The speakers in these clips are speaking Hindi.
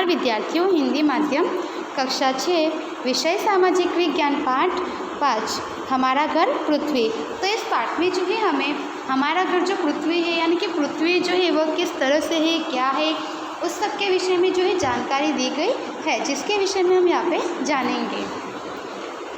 विद्यार्थियों, हिंदी माध्यम कक्षा 6 विषय सामाजिक विज्ञान पाठ 5 हमारा घर पृथ्वी। तो इस पाठ में जो है हमें हमारा घर जो पृथ्वी है यानी कि पृथ्वी जो है वह किस तरह से है, क्या है, उस सब के विषय में जो है जानकारी दी गई है, जिसके विषय में हम यहाँ पे जानेंगे।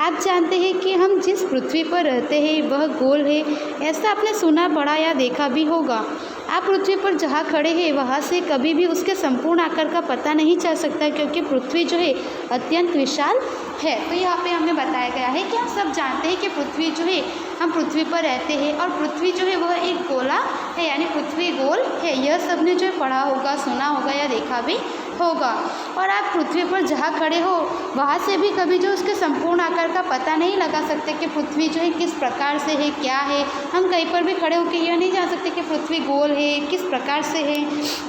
आप जानते हैं कि हम जिस पृथ्वी पर रहते हैं वह गोल है, ऐसा आपने सुना, पढ़ा या देखा भी होगा। आप पृथ्वी पर जहाँ खड़े हैं वहाँ से कभी भी उसके संपूर्ण आकार का पता नहीं चल सकता, क्योंकि पृथ्वी जो है अत्यंत विशाल है। तो यहाँ पे हमें बताया गया है कि हम सब जानते हैं कि पृथ्वी जो है, हम पृथ्वी पर रहते हैं और पृथ्वी जो है वह एक गोला है, यानी पृथ्वी गोल है। यह सबने जो है पढ़ा होगा, सुना होगा या देखा भी होगा। और आप पृथ्वी पर जहाँ खड़े हो वहाँ से भी कभी जो उसके संपूर्ण आकार का पता नहीं लगा सकते कि पृथ्वी जो है किस प्रकार से है, क्या है। हम कहीं पर भी खड़े होकर यह नहीं जान सकते कि पृथ्वी गोल है, किस प्रकार से है,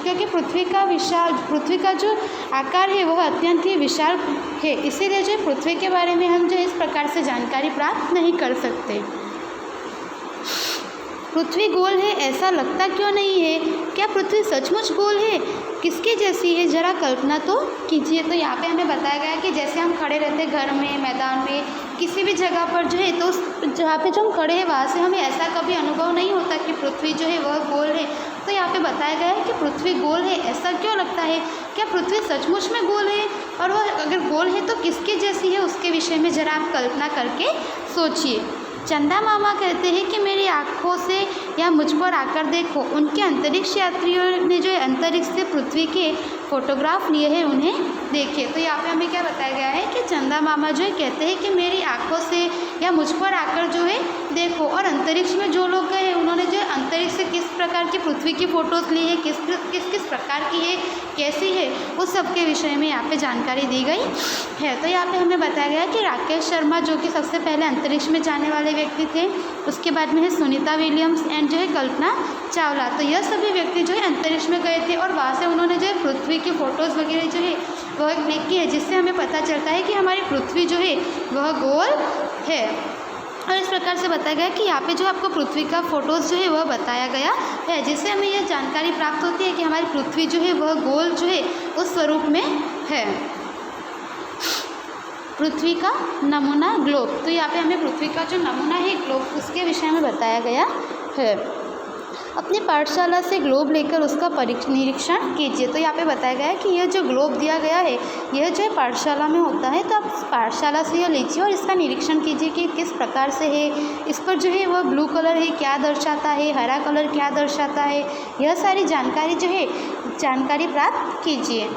क्योंकि पृथ्वी का जो आकार है वह अत्यंत ही विशाल है। इसीलिए जो पृथ्वी के बारे में हम जो इस प्रकार से जानकारी प्राप्त नहीं कर सकते। पृथ्वी गोल है ऐसा लगता क्यों नहीं है? क्या पृथ्वी सचमुच गोल है? किसके जैसी है? जरा कल्पना तो कीजिए। तो यहाँ पे हमें बताया गया कि जैसे हम खड़े रहते हैं घर में, मैदान में, किसी भी जगह पर जो है, तो जहाँ पे जो हम खड़े हैं वहाँ से हमें ऐसा कभी अनुभव नहीं होता कि पृथ्वी जो है वह गोल है। तो यहाँ पे बताया गया है कि पृथ्वी गोल है ऐसा क्यों लगता है? क्या पृथ्वी सचमुच में गोल है? और वह अगर गोल है तो किसके जैसी है, उसके विषय में ज़रा आप कल्पना करके सोचिए। चंदा मामा कहते हैं कि मेरी आँखों से या मुझ पर आकर देखो। उनके अंतरिक्ष यात्रियों ने जो है अंतरिक्ष से पृथ्वी के फोटोग्राफ लिए हैं, उन्हें देखिए। तो यहाँ पे हमें क्या बताया गया है कि चंदा मामा जो है कहते हैं कि मेरी आँखों से या मुझ पर आकर जो है देखो। और अंतरिक्ष में जो लोग गए हैं उन्होंने जो है अंतरिक्ष से किस प्रकार की पृथ्वी की फ़ोटोज़ ली है, किस प्रकार की है, कैसी है, उस सब के विषय में यहाँ पे जानकारी दी गई है। तो यहाँ पे हमें बताया गया कि राकेश शर्मा जो कि सबसे पहले अंतरिक्ष में जाने वाले व्यक्ति थे, उसके बाद में है सुनीता विलियम्स एंड जो है कल्पना चावला। तो यह सभी व्यक्ति जो है अंतरिक्ष में गए थे और वहाँ से उन्होंने जो है पृथ्वी की फ़ोटोज़ वगैरह जो है वह क्लिक की है, जिससे हमें पता चलता है कि हमारी पृथ्वी जो है वह गोल है। और इस प्रकार से बताया गया कि यहाँ पे जो आपको पृथ्वी का फ़ोटोज़ जो है वह बताया गया है, जिससे हमें यह जानकारी प्राप्त होती है कि हमारी पृथ्वी जो है वह गोल जो है उस स्वरूप में है। पृथ्वी का नमूना ग्लोब। तो यहाँ पे हमें पृथ्वी का जो नमूना है ग्लोब, उसके विषय में बताया गया है। अपनी पाठशाला से ग्लोब लेकर उसका निरीक्षण कीजिए। तो यहाँ पे बताया गया है कि यह जो ग्लोब दिया गया है यह जो है पाठशाला में होता है, तो आप पाठशाला से यह लीजिए और इसका निरीक्षण कीजिए कि किस प्रकार से है। इस पर जो है वह ब्लू कलर है क्या दर्शाता है, हरा कलर क्या दर्शाता है, यह सारी जानकारी जो है जानकारी प्राप्त कीजिए।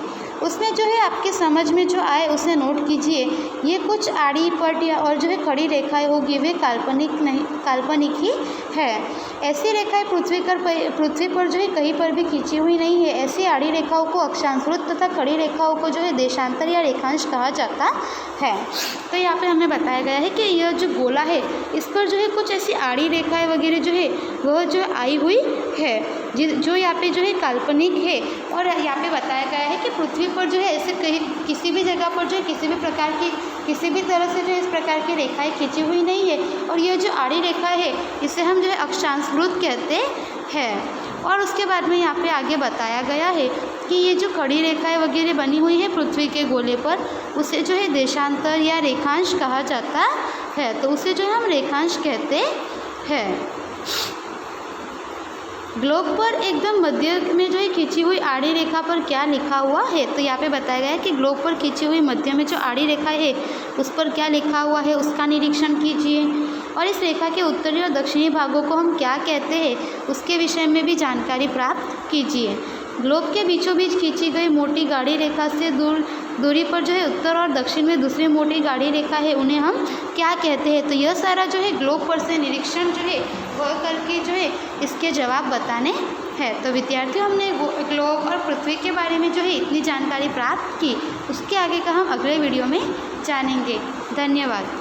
उसमें जो है आपके समझ में जो आए उसे नोट कीजिए। ये कुछ आड़ी पट या और जो है खड़ी रेखाएं होगी वे काल्पनिक ही है। ऐसी रेखाएं पृथ्वी पर जो है कहीं पर भी खींची हुई नहीं है। ऐसी आड़ी रेखाओं को अक्षांश, वृत्त तथा खड़ी रेखाओं को जो है देशांतर या रेखांश कहा जाता है। तो यहाँ पे हमें बताया गया है कि यह जो गोला है इस पर जो है कुछ ऐसी आड़ी रेखाएं वगैरह जो है वह जो आई हुई है, जो यहाँ पे जो है काल्पनिक है। और यहाँ पे बताया गया है कि पृथ्वी पर जो है ऐसे कहीं किसी भी जगह पर जो है किसी भी तरह से जो इस प्रकार की रेखाएं खींची हुई नहीं है। और यह जो आड़ी रेखा है इसे हम जो है अक्षांश वृत्त कहते हैं। और उसके बाद में यहाँ पे आगे बताया गया है कि ये जो खड़ी रेखाएं वगैरह बनी हुई है पृथ्वी के गोले पर, उसे जो है देशांतर या रेखांश कहा जाता है। तो उसे जो है हम रेखांश कहते हैं। ग्लोब पर एकदम मध्य में जो है खींची हुई आड़ी रेखा पर क्या लिखा हुआ है? तो यहाँ पे बताया गया है कि ग्लोब पर खींची हुई मध्य में जो आड़ी रेखा है उस पर क्या लिखा हुआ है उसका निरीक्षण कीजिए। और इस रेखा के उत्तरी और दक्षिणी भागों को हम क्या कहते हैं उसके विषय में भी जानकारी प्राप्त कीजिए। ग्लोब के बीचों बीच खींची गई मोटी गाढ़ी रेखा से दूरी पर जो है उत्तर और दक्षिण में दूसरी मोटी गाढ़ी रेखा है, उन्हें हम क्या कहते हैं? तो यह सारा जो है ग्लोब पर से निरीक्षण जो है वह करके जो है इसके जवाब बताने हैं। तो विद्यार्थियों, हमने ग्लोब और पृथ्वी के बारे में जो है इतनी जानकारी प्राप्त की। उसके आगे का हम अगले वीडियो में जानेंगे। धन्यवाद।